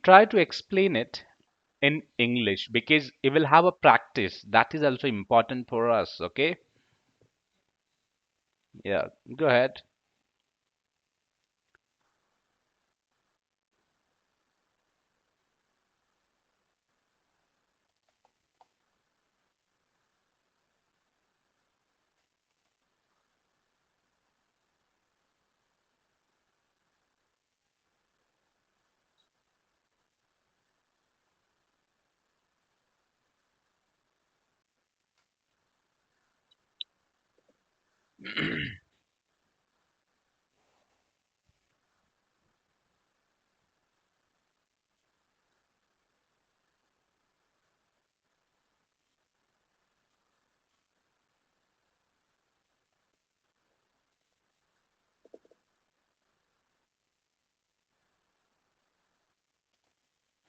try to explain it in English because it will have a practice that is also important for us. Okay, yeah, go ahead.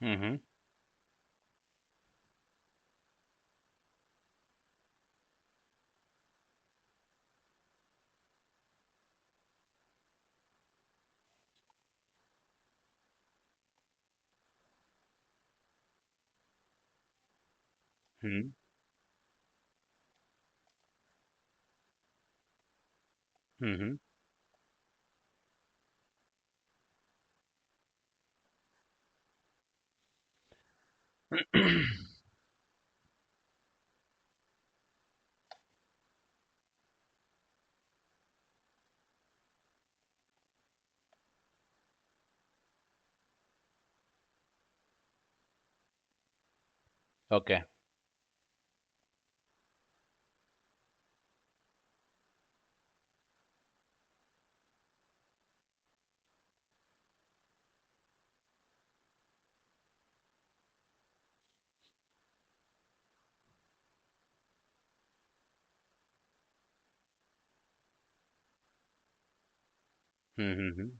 Mm-hmm. Mm-hmm. Mm-hmm. Okay. Mm-hmm.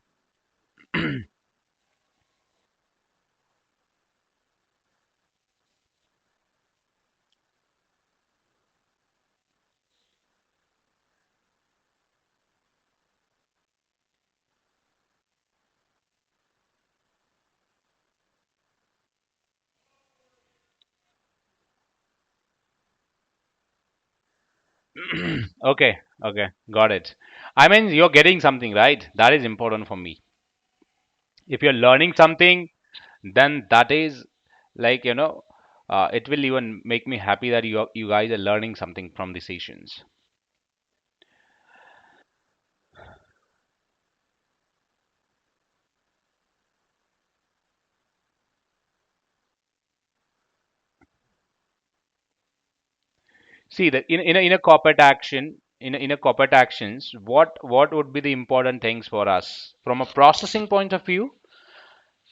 Okay, okay, got it. I mean, you're getting something, right? That is important for me. If you're learning something, then that is like, it will even make me happy that you guys are learning something from the sessions. See that in a corporate action, in a corporate actions, what would be the important things for us from a processing point of view?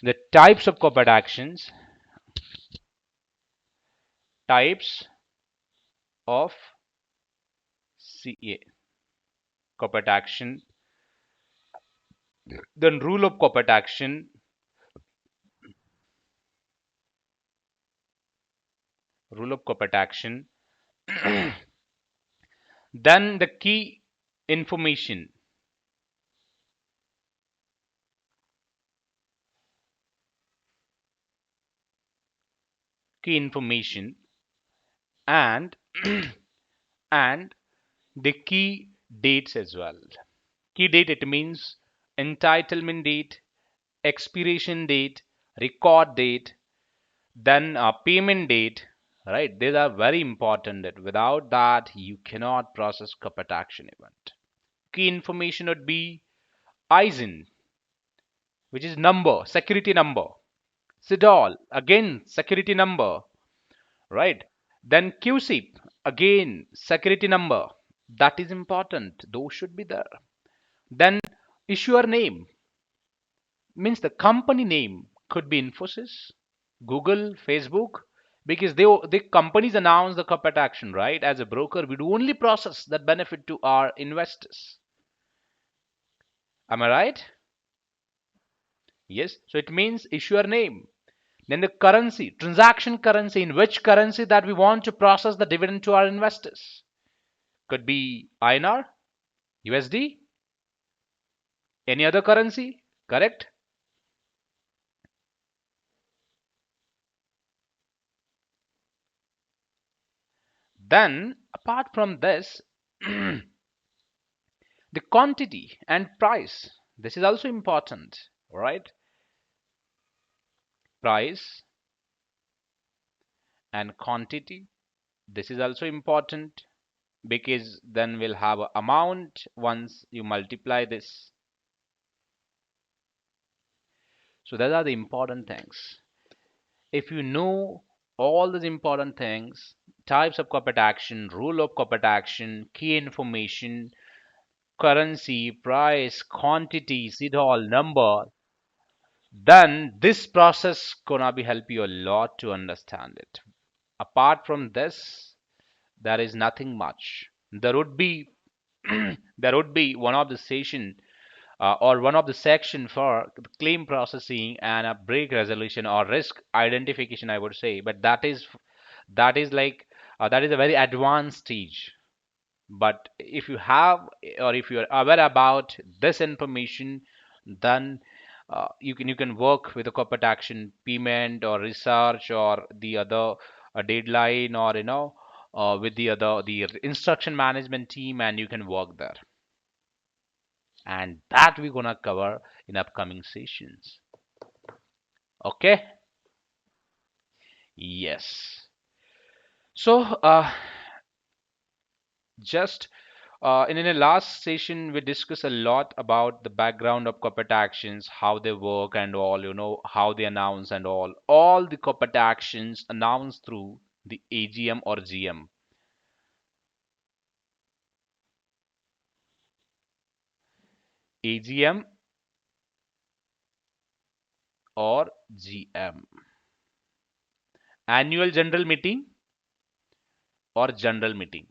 The types of corporate actions, types of CA, corporate action, then rule of corporate action, rule of corporate action, then the information, key information, and and the key dates as well. Key date, it means entitlement date, expiration date, record date, then payment date. Right? These are very important. That without that, you cannot process corporate action event. Key information would be ISIN, which is number, security number. SIDOL, again, security number, right? Then QSIP, again, security number. That is important. Those should be there. Then issuer name means the company name could be Infosys, Google, Facebook, because the companies announce the corporate action, right? As a broker, we do only process that benefit to our investors. Am I right? Yes. So it means issuer name. Then the currency, transaction currency, in which currency that we want to process the dividend to our investors. Could be INR, USD, any other currency, correct? Then, apart from this, the quantity and price. This is also important, right? Price and quantity. This is also important because then we'll have a amount once you multiply this. So those are the important things. If you know all these important things, types of corporate action, rule of corporate action, key information, currency, price, quantities, it all number, then this process gonna be help you a lot to understand it. Apart from this, there is nothing much. There would be there would be one of the session or one of the section for claim processing and a break resolution or risk identification, I would say, but that is like that is a very advanced stage. But if you have or if you are aware about this information, then you can work with a corporate action payment or research or the other deadline or with the instruction management team, and you can work there, and that we're gonna cover in upcoming sessions. Okay. Yes. So just in the last session, we discussed a lot about the background of corporate actions, how they work and all, how they announce and all the corporate actions announced through the AGM or GM. AGM or GM. Annual general meeting or general meeting.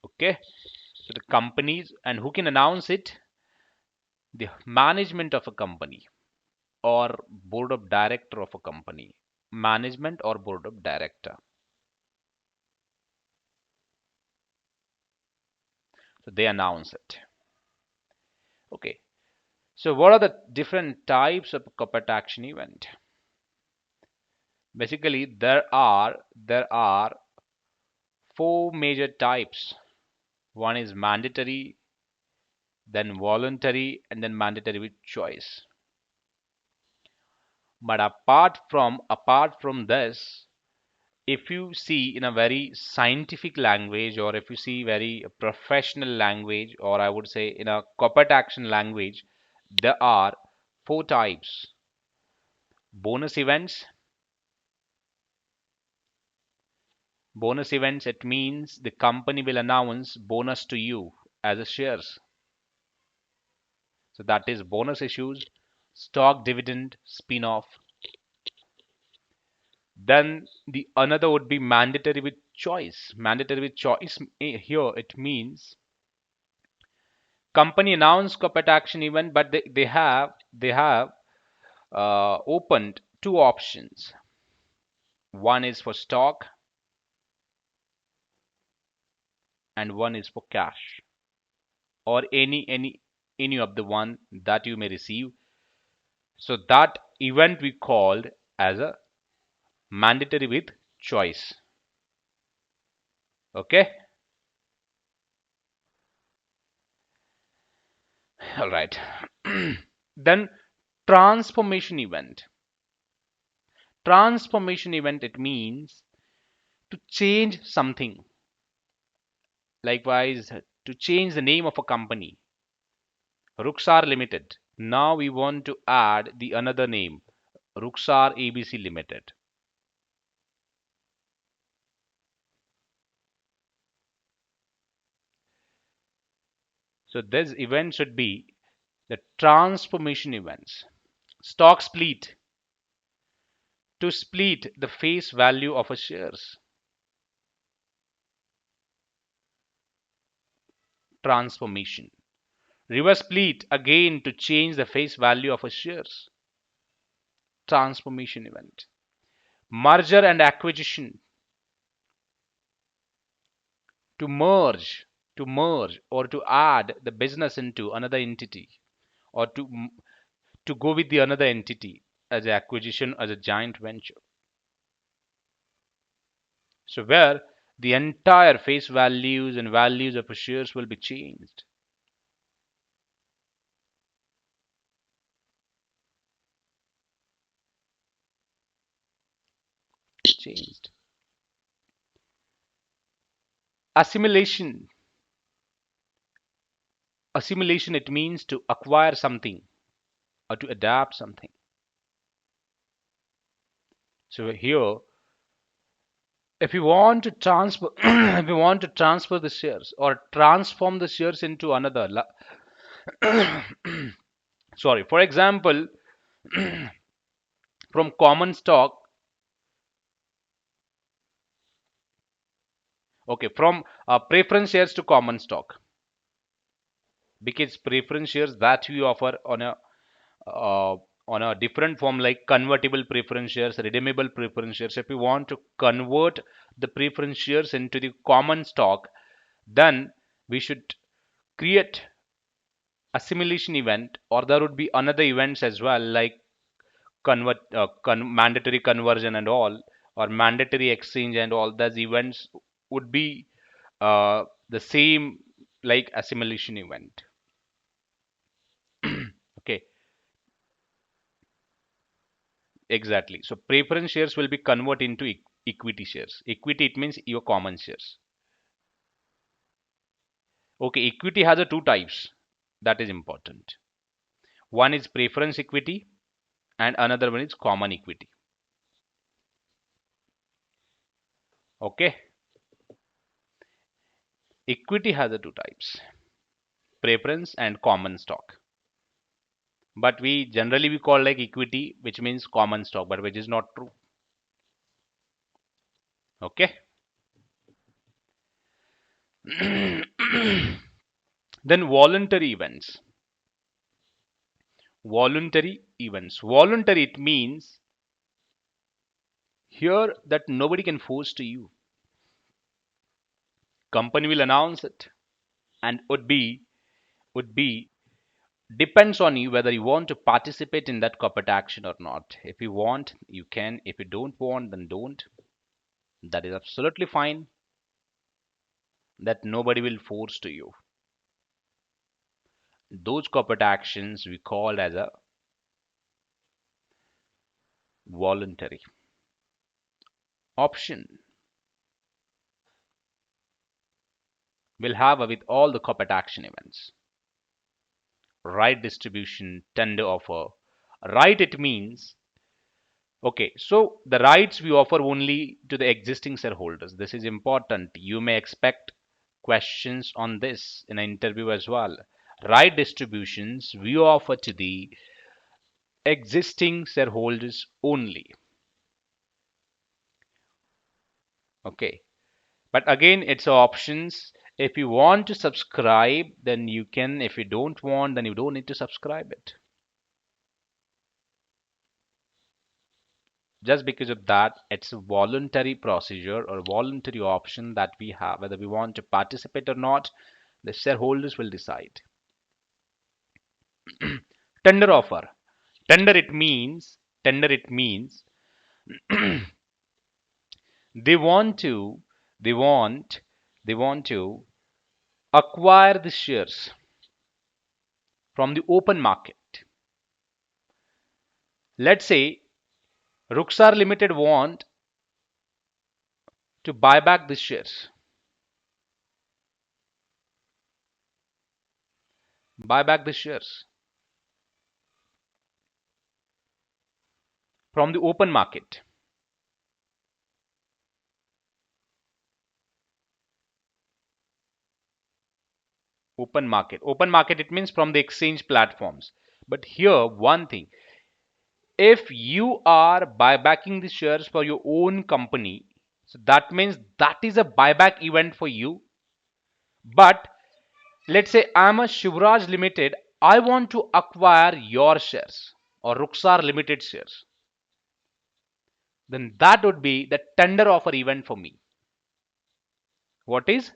Okay. So the companies and who can announce it? The management of a company or board of director of a company. Management or board of director. So they announce it. Okay. So what are the different types of corporate action event? Basically, there are four major types. One is mandatory, then voluntary, and then mandatory with choice. But apart from this, if you see in a very scientific language, or if you see very professional language, or I would say in a corporate action language, there are four types. Bonus events. Bonus events, it means the company will announce bonus to you as a shares. So that is bonus issues, stock dividend, spin-off. Then the another would be mandatory with choice. Mandatory with choice here it means company announced corporate action event, but they have opened two options. One is for stock and one is for cash, or any of the one that you may receive. So that event we called as a mandatory with choice. Okay. All right. Then transformation event. Transformation event, it means to change something. Likewise, to change the name of a company. Ruxar Limited. Now we want to add the another name, Ruxar ABC Limited. So this event should be the transformation events. Stock split, to split the face value of a shares. Transformation. Reverse split, again to change the face value of a shares. Transformation event. Merger and acquisition, to merge or to add the business into another entity, or to go with the another entity as an acquisition, as a joint venture. So where the entire face values and values of shares will be changed. Changed. Assimilation. Assimilation, it means to acquire something or to adapt something. So here, if you want to transfer, if you want to transfer the shares or transform the shares into another, sorry, for example, from common stock, okay, from preference shares to common stock, because preference shares that we offer uh, on a different form like convertible preference shares, redeemable preference shares. If you want to convert the preference shares into the common stock, then we should create assimilation event, or there would be another events as well like mandatory conversion and all, or mandatory exchange and all. Those events would be the same like assimilation event. Okay, exactly. So preference shares will be converted into equity shares. Equity, it means your common shares. Okay, equity has a two types. That is important. One is preference equity and another one is common equity. Okay, equity has a two types, preference and common stock. But we generally we call like equity, which means common stock, but which is not true. Okay. Then voluntary events. Voluntary events. Voluntary, it means here that nobody can force to you. Company will announce it and would be depends on you whether you want to participate in that corporate action or not. If you want, you can. If you don't want, then don't. That is absolutely fine. That nobody will force to you. Those corporate actions we call as a voluntary. Option will have with all the corporate action events. Right distribution, tender offer. Right, it means okay, so the rights we offer only to the existing shareholders. This is important. You may expect questions on this in an interview as well. Right distributions we offer to the existing shareholders only. Okay, but again, it's options. If you want to subscribe, then you can. If you don't want, then you don't need to subscribe it. Just because of that, it's a voluntary procedure or voluntary option that we have. Whether we want to participate or not, the shareholders will decide. Tender offer. Tender it means they want to they want they want to acquire the shares from the open market. Let's say Ruxar Limited want to buy back the shares. Buy back the shares from the open market. Open market. Open market, it means from the exchange platforms. But here, one thing, if you are buybacking the shares for your own company, so that means that is a buyback event for you. But let's say I'm a Shivraj Limited, I want to acquire your shares or Ruxar Limited shares. Then that would be the tender offer event for me. What is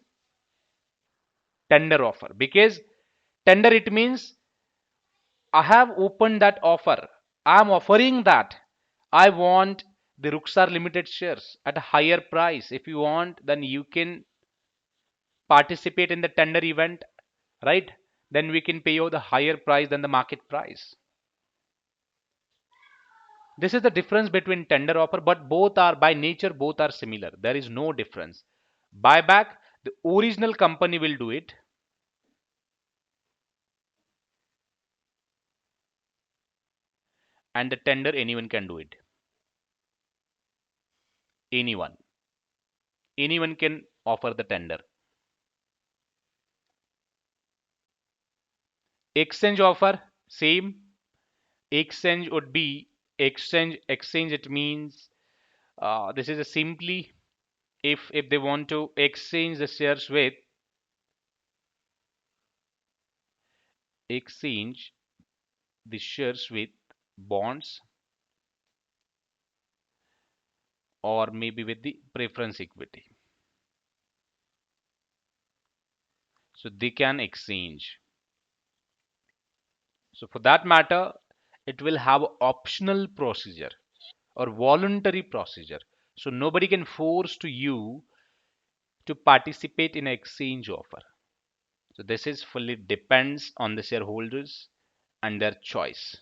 tender offer? Because tender, it means I have opened that offer. I'm offering that. I want the Ruxar Limited shares at a higher price. If you want, then you can participate in the tender event, right? Then we can pay you the higher price than the market price. This is the difference between tender offer, but both are by nature, both are similar. There is no difference. Buyback, the original company will do it, and the tender, anyone can do it. Anyone. Anyone can offer the tender. Exchange offer, same. Exchange would be exchange. It means this is a simply if they want to exchange the shares with exchange the shares with bonds or maybe with the preference equity. So they can exchange. So for that matter, it will have optional procedure or voluntary procedure. So nobody can force to you to participate in an exchange offer. So this is fully depends on the shareholders and their choice.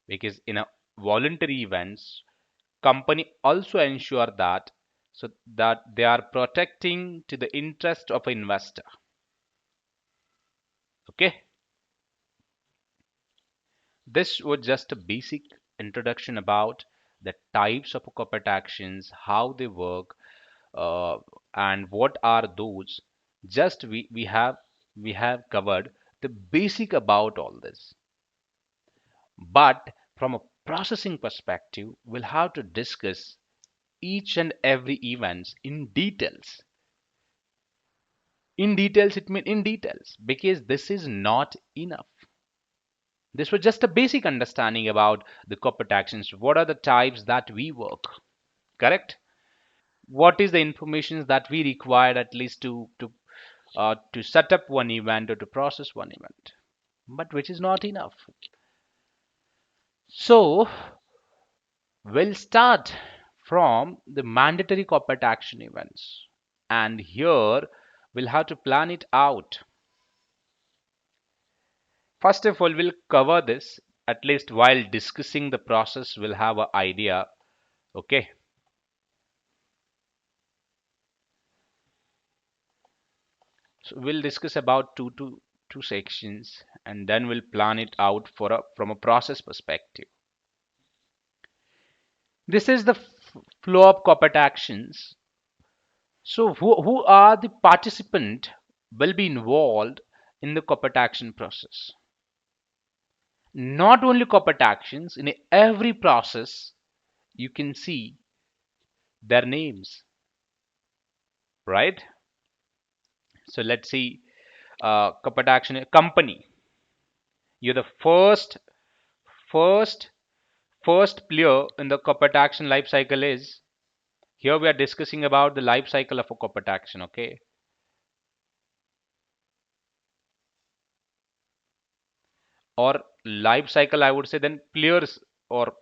Because in a voluntary events, company also ensure that so that they are protecting to the interest of an investor. Okay, this was just a basic introduction about the types of corporate actions, how they work, uh, and what are those. Just we have covered the basic about all this. But from a processing perspective, we'll have to discuss each and every events in details. In details, it means in details because this is not enough. This was just a basic understanding about the corporate actions. What are the types that we work? Correct? What is the information that we require at least to set up one event or to process one event? But which is not enough. So we'll start from the mandatory corporate action events. And here we'll have to plan it out. First of all, we'll cover this at least while discussing the process, we'll have an idea. Okay. So we'll discuss about two sections and then we'll plan it out from a process perspective. This is the flow of corporate actions. So who are the participant will be involved in the corporate action process? Not only corporate actions, in every process you can see their names, right? So let's see, corporate action company. You're the first first player in the corporate action life cycle is here we are discussing about the life cycle of a corporate action. Okay, or life cycle I would say then players or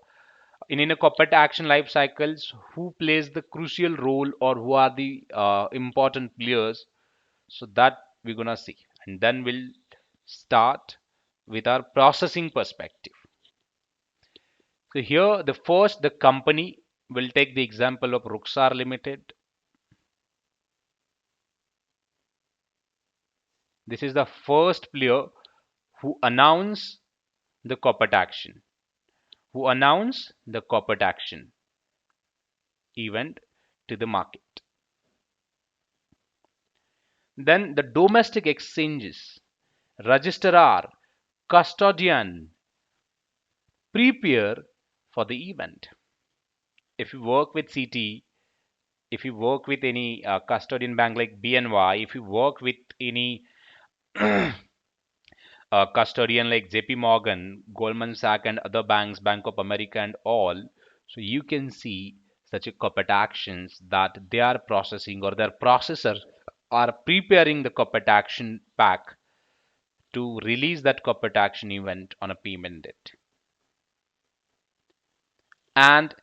in a corporate action life cycles who plays the crucial role or who are the important players. So that we're gonna see and then we'll start with our processing perspective. So here the first the company will take the example of Ruxar Limited. This is the first player who announce the corporate action, who announce the corporate action event to the market. Then the domestic exchanges, registrar, custodian prepare for the event. If you work with CT, if you work with any custodian bank like BNY, if you work with any custodian like JP Morgan, Goldman Sachs, and other banks, Bank of America, and all, so you can see such a corporate actions that they are processing or their processors are preparing the corporate action pack to release that corporate action event on a payment date. And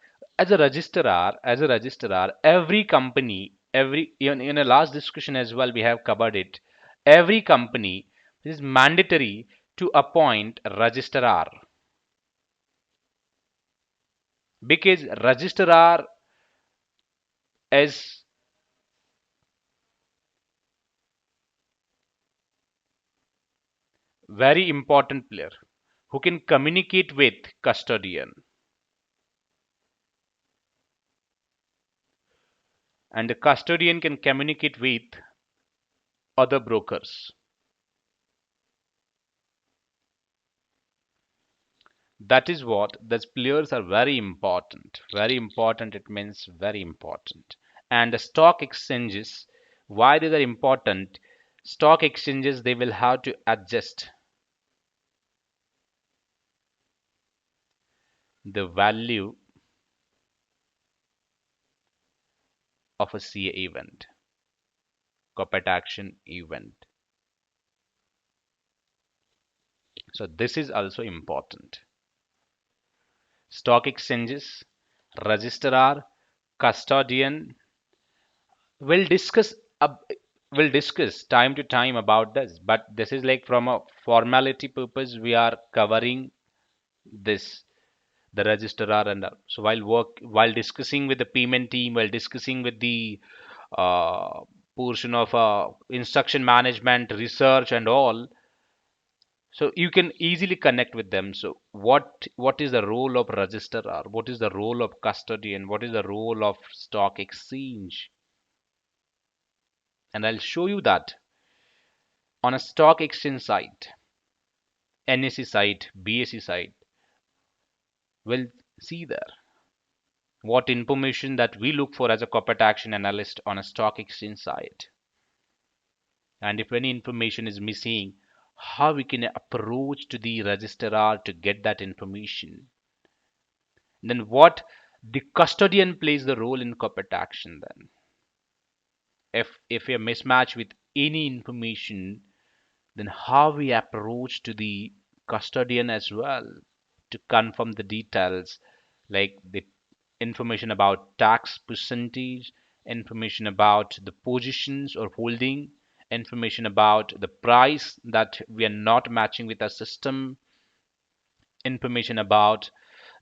as a registrar, every company, every in a last discussion as well, we have covered it. Every company is mandatory to appoint a registrar, because registrar is very important player who can communicate with custodian, and the custodian can communicate with other brokers. That is what those players are very important. Very important, it means very important. And the stock exchanges, why they are important? Stock exchanges, they will have to adjust the value of a CA event, corporate action event. So this is also important. Stock exchanges, registrar, custodian, we'll discuss we'll discuss time to time about this, but this is like from a formality purpose we are covering this, the registrar and all. So while discussing with the payment team, while discussing with the uh, portion of instruction management, research and all, so you can easily connect with them. So what is the role of registrar, what is the role of custodian, what is the role of stock exchange, and I'll show you that on a stock exchange site, NSE site, BSE site. We'll see there what information that we look for as a corporate action analyst on a stock exchange site. And if any information is missing, how we can approach to the registrar to get that information. Then what the custodian plays the role in corporate action then. If a mismatch with any information, then how we approach to the custodian as well to confirm the details, like the information about tax percentage, information about the positions or holding, information about the price that we are not matching with our system, information about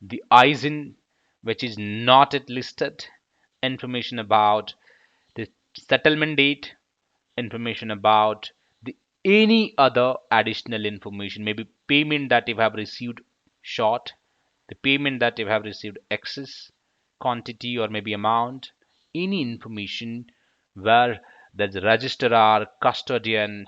the ISIN which is not yet listed, information about the settlement date, information about the any other additional information, maybe payment that you have received short, the payment that you have received excess quantity or maybe amount, any information where there's registrar, custodian,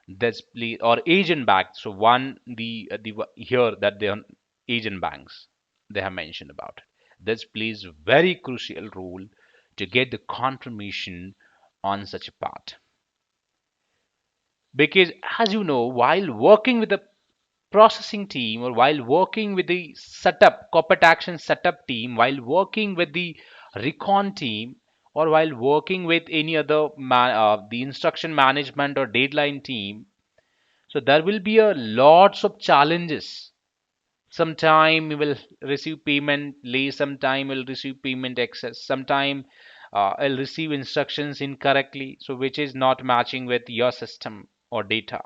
there's or agent bank. So one the here that they are agent banks they have mentioned about. This plays a very crucial role to get the confirmation on such a part. Because as you know, while working with the processing team or while working with the setup corporate action setup team, while working with the recon team, or while working with any other the instruction management or deadline team, so there will be a lots of challenges. Sometime you will receive payment late, sometime you'll receive payment excess, sometime I'll receive instructions incorrectly, so which is not matching with your system or data.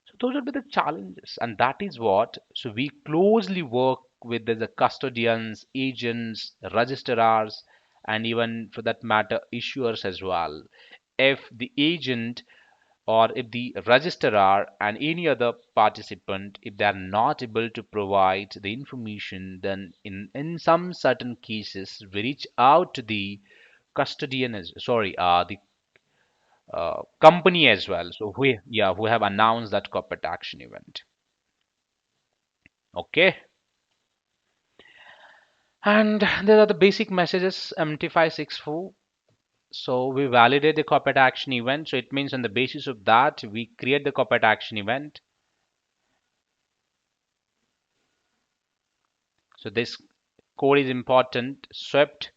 So those will be the challenges, and that is what. So we closely work with the custodians, agents, registrars, and even for that matter, issuers as well. If the agent or if the registrar and any other participant, if they are not able to provide the information, then in some certain cases we reach out to the custodian as sorry the company as well, so we yeah who have announced that corporate action event. Okay, and there are the basic messages MT564. So we validate the corporate action event, so it means on the basis of that we create the corporate action event. So this code is important. Swift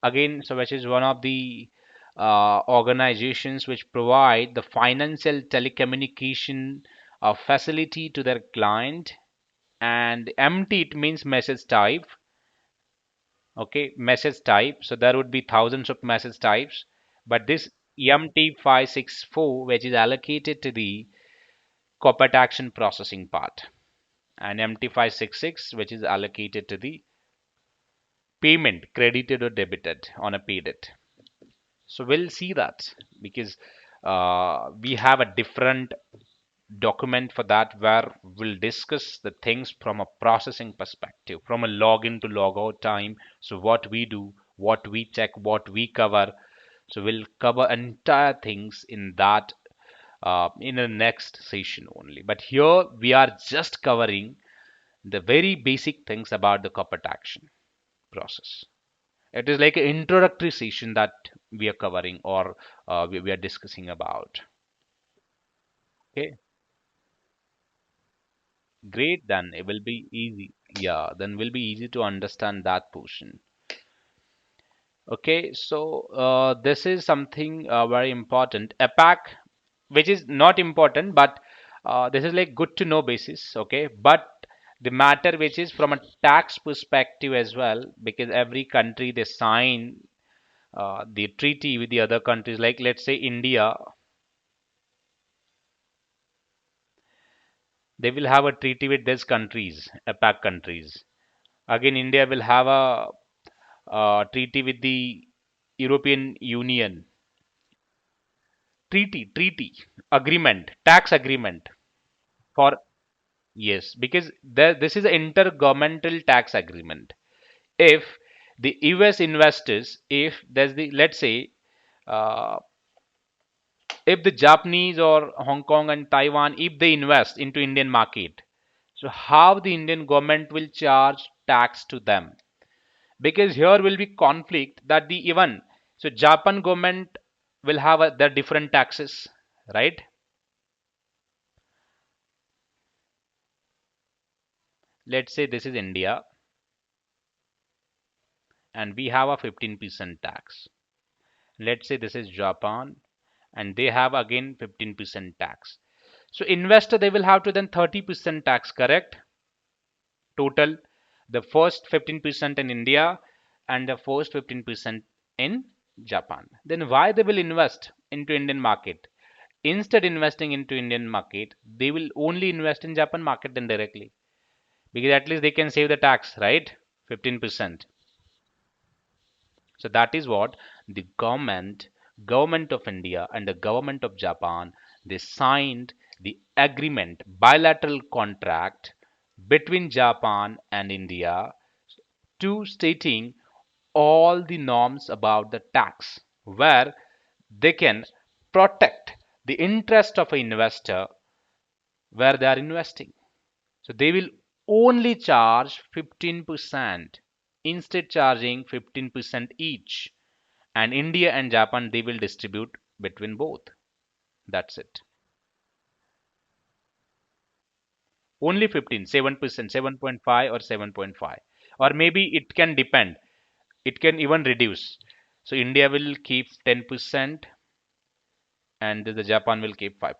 again, so which is one of the organizations which provide the financial telecommunication facility to their client. And MT, it means message type. Okay, message type. So there would be thousands of message types, but this MT564, which is allocated to the corporate action processing part, and MT566, which is allocated to the payment, credited or debited on a paid it. So we'll see that because we have a different document for that where we'll discuss the things from a processing perspective, from a login to log out time. So what we do, what we check, what we cover. So we'll cover entire things in that in the next session only. But here we are just covering the very basic things about the corporate action process. It is like an introductory session that we are covering or we are discussing about. Okay, great. Then it will be easy. Yeah, then will be easy to understand that portion. Okay, so this is something very important. APAC, which is not important, but this is like good to know basis. Okay, but the matter which is from a tax perspective as well, because every country they sign the treaty with the other countries. Like let's say India, they will have a treaty with these countries, APAC countries. Again, India will have treaty with the European Union. Treaty, agreement, tax agreement for yes, because this is an intergovernmental tax agreement. If the US investors, if there's the let's say, uh, if the Japanese or Hong Kong and Taiwan, if they invest into Indian market, so how the Indian government will charge tax to them? Because here will be conflict that the even so Japan government will have their different taxes, right? Let's say this is India and we have a 15% tax. Let's say this is Japan and they have again 15% tax. So investor they will have to then 30% tax, correct? Total the first 15% in India and the first 15% in Japan. Then why they will invest into Indian market? Instead investing into Indian market, they will only invest in Japan market then directly because at least they can save the tax, right? 15%. So that is what the government of India and the government of Japan, they signed the agreement, bilateral contract between Japan and India to stating all the norms about the tax where they can protect the interest of an investor where they are investing. So they will only charge 15% instead charging 15% each, and India and Japan they will distribute between both. That's it. Only 15, 7%, 7.5 or 7.5, or maybe it can depend, it can even reduce. So India will keep 10% and the Japan will keep 5%.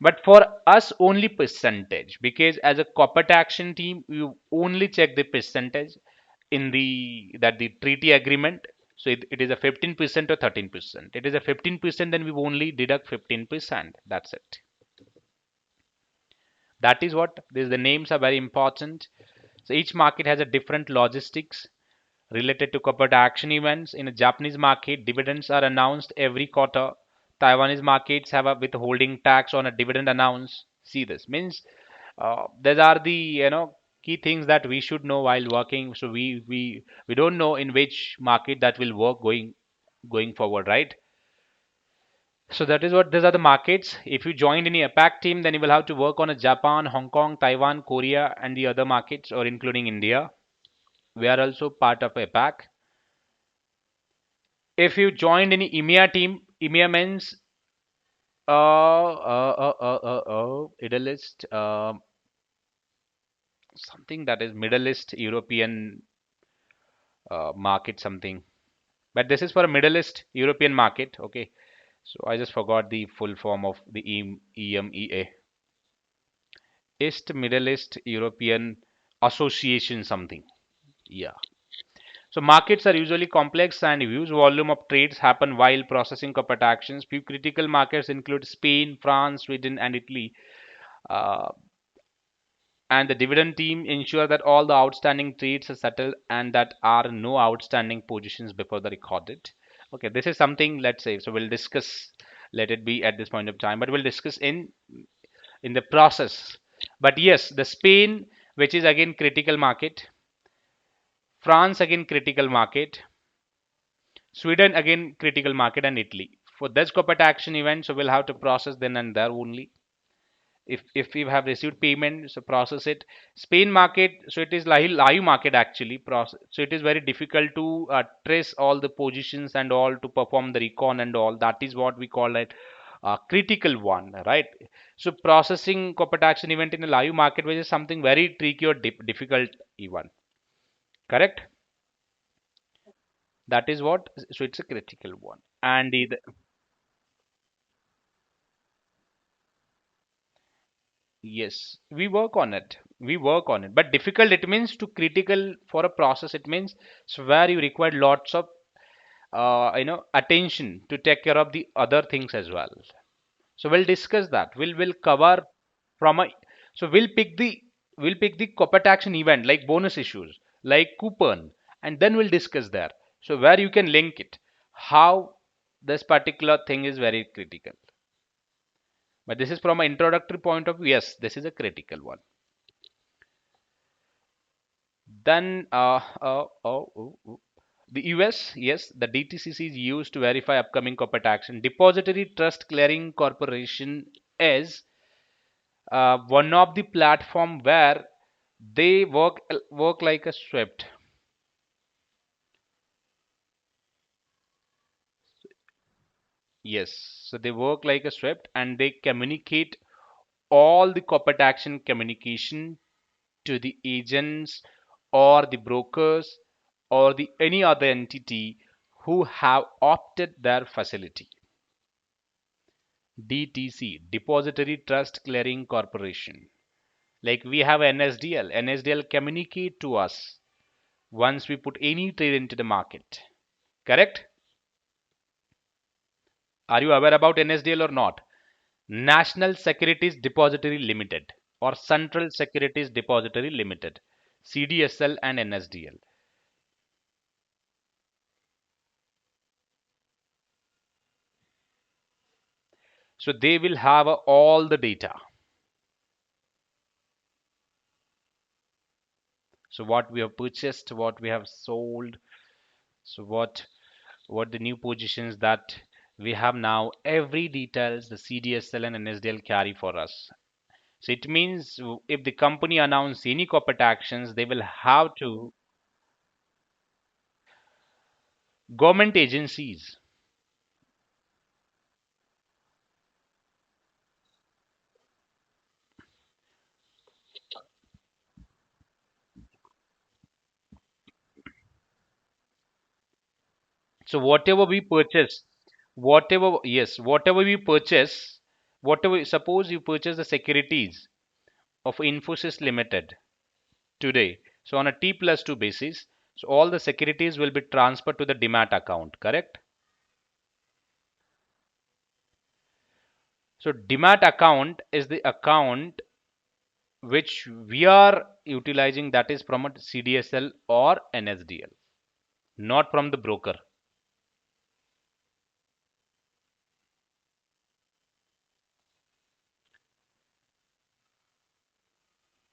But for us only percentage, because as a corporate action team you only check the percentage in the treaty agreement. So it is a 15% or 13%. It is a 15%, then we only deduct 15%. That's it. That is what this, the names are very important. So each market has a different logistics related to corporate action events. In a Japanese market, dividends are announced every quarter. Taiwanese markets have a withholding tax on a dividend announced. See this means these are the key things that we should know while working. So we don't know in which market that will work going forward, right? So that is what these are the markets. If you joined any APAC team, then you will have to work on a Japan, Hong Kong, Taiwan, Korea, and the other markets, or including India. We are also part of APAC. If you joined any EMEA team, EMEA means Middle East, something that is Middle East European market something. But this is for a Middle East European market. Okay, so I just forgot the full form of the EMEA. East Middle East European Association something. Yeah. So markets are usually complex and huge volume of trades happen while processing corporate actions. Few critical markets include Spain, France, Sweden, and Italy. Uh, and the dividend team ensure that all the outstanding trades are settled and that are no outstanding positions before the record date. Okay, this is something, let's say, so we'll discuss. Let it be at this point of time, but we'll discuss in the process. But yes, the Spain, which is again critical market, France again critical market, Sweden again critical market, and Italy. For this corporate action event, so we'll have to process then and there only. If we have received payment, so process it. Spain market, so it is live market actually. Process, so it is very difficult to trace all the positions and all to perform the recon and all. That is what we call it critical one, right? So processing corporate action event in a live market, which is something very tricky or difficult even. Correct? That is what. So it's a critical one. And yes, we work on it. We work on it. But difficult, it means to critical for a process. It means so where you require lots of attention to take care of the other things as well. So we'll discuss that. We'll cover from a so we'll pick the corporate action event like bonus issues, like coupon, and then we'll discuss there. So where you can link it, how this particular thing is very critical. But this is from an introductory point of view. Yes, this is a critical one. Then the US, yes, the DTCC is used to verify upcoming corporate action. Depository Trust Clearing Corporation is one of the platform where they work like a SWIFT. Yes, so they work like a SWIFT and they communicate all the corporate action communication to the agents or the brokers or the any other entity who have opted their facility. DTC, Depository Trust Clearing Corporation. Like we have NSDL. NSDL communicate to us once we put any trade into the market. Correct? Are you aware about NSDL or not? National Securities Depository Limited or Central Securities Depository Limited. CDSL and NSDL. So they will have all the data. So what we have purchased, what we have sold, so what the new positions that we have now, every details the CDSL and NSDL carry for us. So it means if the company announce any corporate actions, they will have to government agencies. So whatever we purchase, whatever yes, whatever we purchase, whatever suppose you purchase the securities of Infosys Limited today. So on a T plus 2 basis, so all the securities will be transferred to the demat account, correct? So demat account is the account which we are utilizing, that is from a CDSL or NSDL, not from the broker.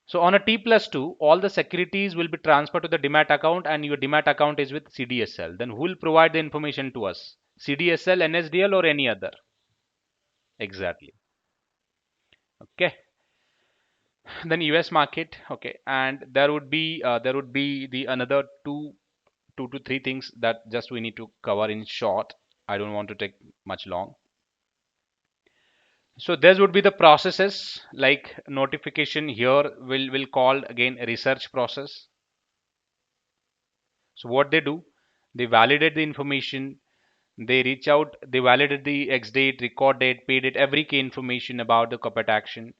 So on a T plus 2, all the securities will be transferred to the demat account and your demat account is with CDSL. Then who will provide the information to us? CDSL, NSDL or any other? Exactly. Okay. Then US market. Okay. And there would be the another two to three things that just we need to cover in short. I don't want to take much long. So this would be the processes like notification here will call again a research process. So what they do, they validate the information, they reach out, they validate the X date, record date, pay date, every key information about the corporate action,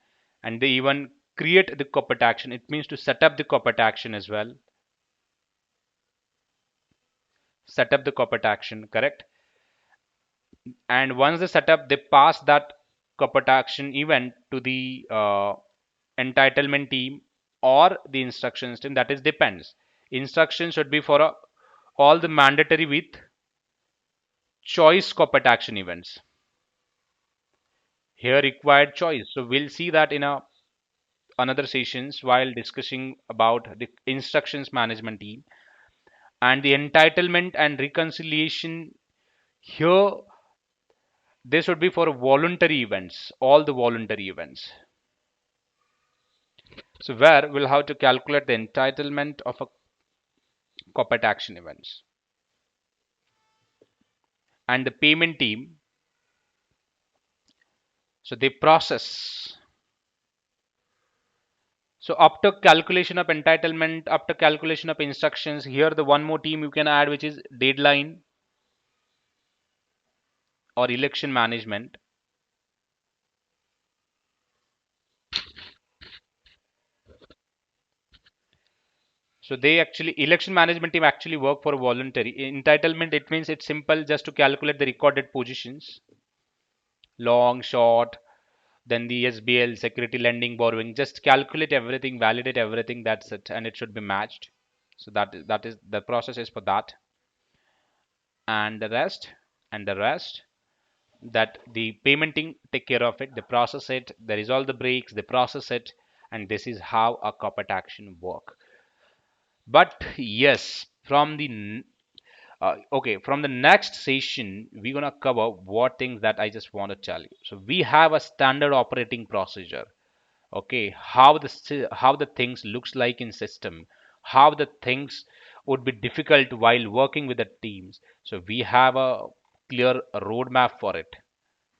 and they even create the corporate action. It means to set up the corporate action as well. set up the corporate action, correct? And once they set up, they pass that corporate action event to the entitlement team or the instructions team. That is depends. Instruction should be for all the mandatory with choice corporate action events. Here required choice. So we'll see that in another sessions while discussing about the instructions management team and the entitlement and reconciliation. Here this would be for voluntary events, all the voluntary events. So where we'll have to calculate the entitlement of a corporate action events and the payment team. So they process. So after calculation of entitlement, after calculation of instructions, here the one more team you can add, which is deadline or election management. So they actually election management team actually work for voluntary entitlement. It means it's simple just to calculate the recorded positions, long, short, then the SBL, security lending, borrowing. Just calculate everything, validate everything. That's it, and it should be matched. So that is the process is for that, and the rest that the paymenting take care of it. They process it. They resolve the breaks. They process it, and this is how a corporate action work. But yes, from the okay, from the next session, we're gonna cover what things that I just want to tell you. So we have a standard operating procedure. Okay, how the things looks like in system, how the things would be difficult while working with the teams. So we have a clear roadmap for it.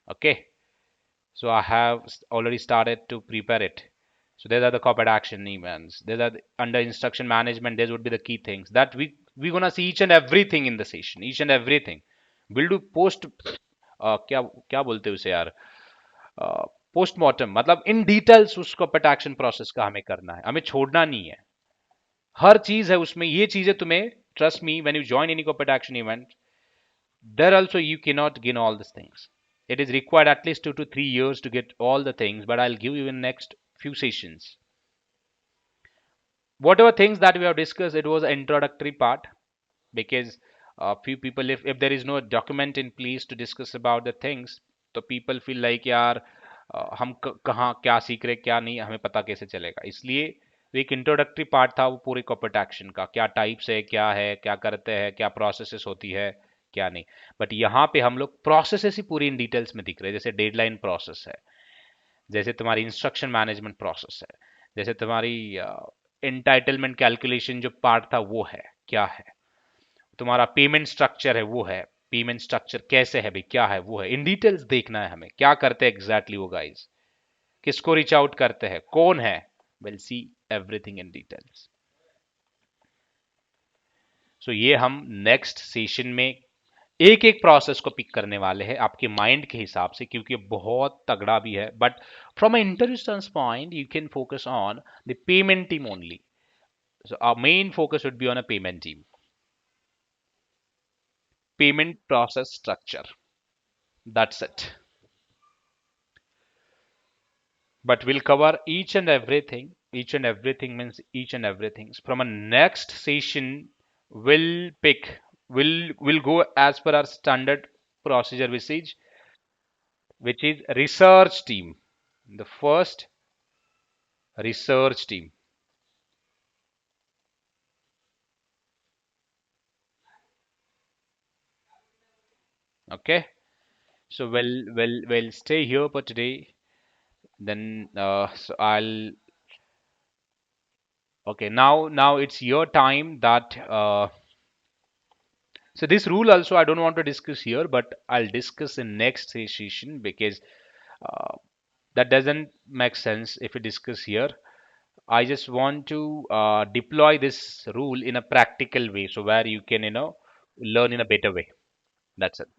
Okay, so I have already started to prepare it. So these are the corporate action events. These are under instruction management. These would be the key things that we gonna see each and everything in the session. Each and everything. We'll do post क्या क्या बोलते हैं उसे यार postmortem मतलब in details उस corporate action process का हमें करना है हमें छोड़ना नहीं है हर चीज है उसमें ये चीजें तुम्हें trust me when you join any corporate action event there also you cannot gain all these things. It is required at least 2 to 3 years to get all the things, but I'll give you in next few sessions. Whatever things that we have discussed, it was an introductory part because few people, if there is no document in place to discuss about the things, तो people feel like यार हम कहाँ क्या सीख रहे क्या नहीं हमें पता कैसे चलेगा इसलिए एक इंट्रोडक्टरी पार्ट था वो पूरे कॉर्पोरेट एक्शन का क्या टाइप्स है क्या करते हैं क्या प्रोसेसेस होती है क्या नहीं बट यहाँ पे हम लोग प्रोसेसेस ही पूरी इन डिटेल्स में दिख रहे हैं जैसे डेडलाइन प्रोसेस है जैसे तुम्हारी इंस्ट्रक्शन मैनेजमेंट प्रोसेस है जैसे तुम्हारी एंटाइटलमेंट कैलकुलेशन जो पार्ट था वो है क्या है तुम्हारा पेमेंट स्ट्रक्चर है वो है पेमेंट स्ट्रक्चर कैसे है भाई क्या है वो है इन डिटेल्स देखना है हमें क्या करते हैं एग्जैक्टली वो गाइस किसको रीच आउट करते हैं कौन है will see everything in details so ये हम नेक्स्ट सेशन में एक एक प्रोसेस को पिक करने वाले हैं आपके माइंड के हिसाब से क्योंकि बहुत तगड़ा भी है but from a interview stand point you can focus on the payment team only so our main focus would be on a payment team payment process structure that's it but we'll cover each and everything means each and everything from a next session we'll pick we'll go as per our standard procedure which is research team the first research team okay so we'll stay here for today then so I'll okay now it's your time that so this rule also I don't want to discuss here, but I'll discuss in next session because uh, that doesn't make sense if we discuss here. I just want to deploy this rule in a practical way, so where you can learn in a better way. That's it.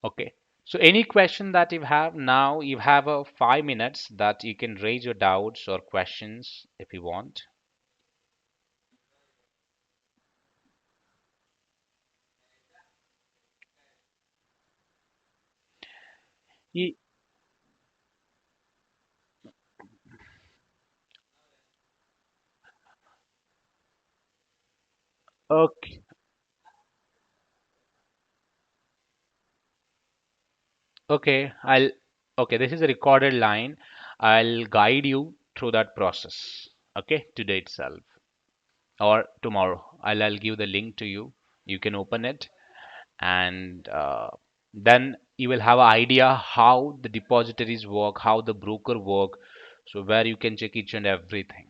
Okay. So any question that you have now, you have 5 minutes that you can raise your doubts or questions if you want. कि okay, okay, I'll okay, this is a recorded line. I'll guide you through that process. Okay, today itself or tomorrow. I'll give the link to you. You can open it, and then you will have an idea how the depositories work, how the broker work, so where you can check each and everything.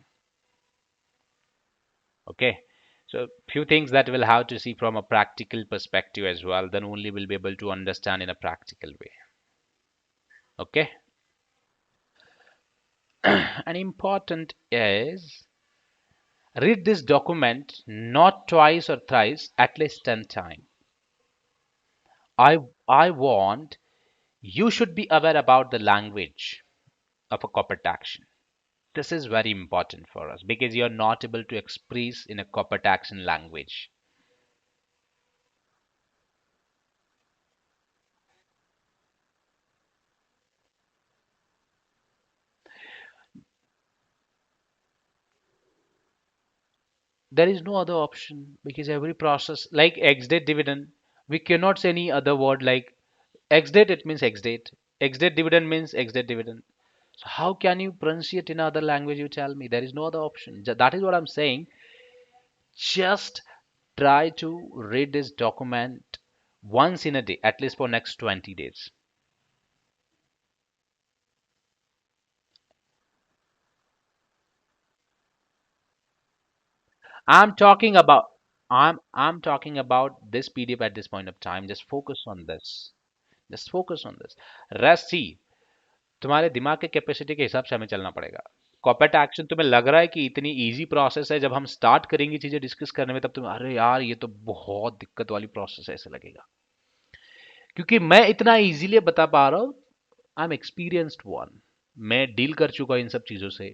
Okay, so few things that we'll have to see from a practical perspective as well, then only we'll be able to understand in a practical way. Okay. And important is read this document not twice or thrice, at least 10 times. I want you should be aware about the language of a corporate action. This is very important for us because you're not able to express in a corporate action language. There is no other option because every process, like X date dividend, we cannot say any other word like X date, it means X date. X date dividend means X date dividend. So how can you pronunciate in other language? You tell me. There is no other option. That is what I'm saying. Just try to read this document once in a day, at least for next 20 days. I'm talking about I'm talking about this PDF at this point of time. Just focus on this. Just focus on this. Rest see, तुम्हारे दिमाग के capacity के हिसाब से हमें चलना पड़ेगा. Corporate action तुम्हें लग रहा है कि इतनी इजी प्रोसेस है, जब हम स्टार्ट करेंगे चीजें डिस्कस करने में तब तुम अरे यार ये तो बहुत दिक्कत वाली प्रोसेस है ऐसे लगेगा. क्योंकि मैं इतना इजीली बता पा रहा हूँ. I am experienced one. मैं डील कर चुका इन सब चीजों से.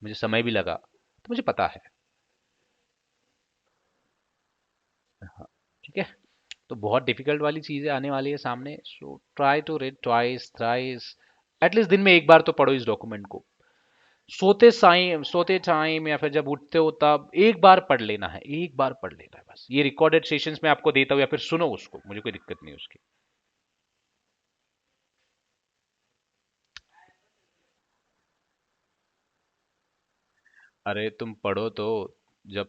मुझे समय भी लगा तो मुझे पता है. हाँ, ठीक है. तो बहुत डिफिकल्ट वाली चीजें आने वाली है सामने. So try to read twice thrice. At least दिन में एक बार तो पढ़ो इस डॉक्यूमेंट को. सोते टाइम या फिर जब उठते हो तब एक बार पढ़ लेना है. एक बार पढ़ लेना है बस. ये रिकॉर्डेड सेशंस में आपको देता हूँ या फिर सुनो उसको. मुझे कोई दिक्कत नहीं उसकी. अरे तुम पढ़ो तो. जब